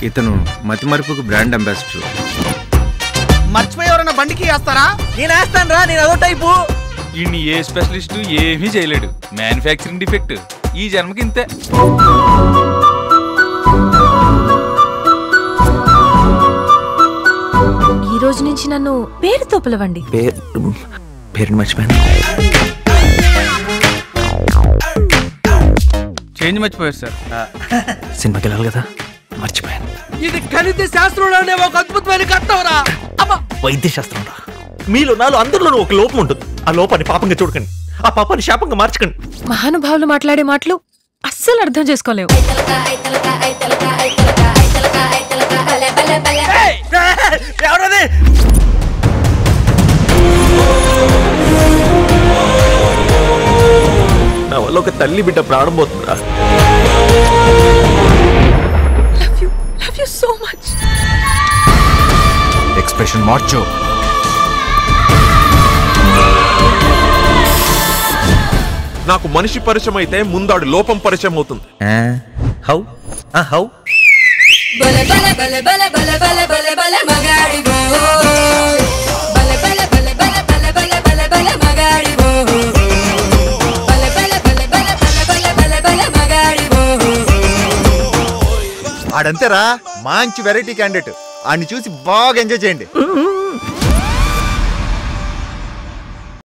ఇతను మతిమరుపుకు brand ambassador. మర్చిపోయి ఎవరైనా బండికి వేస్తారా? నేను వేస్తాను రా, నేను అదో టైపు. ఇన్ని ఏ స్పెషలిస్ట్ ఏమీ చేయలేడు. Manufacturing defect. ఈ జన్మకి ఇంతే. ఈ రోజు నుంచి నన్ను పేరుతో పిలవండి. పేరు మర్చిపోయాను. చేంజ్ మర్చిపోయారు సార్. సినిమాకి వెళ్ళాలి కదా, మర్చిపోయాను. ఇది గణిత శాస్త్రంలోనే ఒక అద్భుతమైన కట్టవరా. వైద్య శాస్త్రం రా. మీలో నాలో అందరిలోనూ ఒక లోపం ఉంటుంది. ఆ లోపాన్ని పాపంగా చూడకండి, ఆ పాపాన్ని శాపంగా మార్చకండి. మహానుభావులు మాట్లాడే మాటలు అస్సలు అర్థం చేసుకోలేవు. నా వల్ల ఒక తల్లి బిడ్డ ప్రాణం పోతుందా? Love you so much. Expression మార్చు. నాకు మనిషి పరిచయం అయితే ముందాడు లోపం పరిచయం అవుతుంది. హౌ హౌ బల బల బల బల బల బల బల బల మగాడివో బల బల బల బల బల బల బల బల మగాడివో బల బల బల బల బల బల బల మగాడివో. ఆడంతేరా, మంచి వెరైటీ క్యాండిడేట్. ఆడిని చూసి బాగా ఎంజాయ్ చేయండి.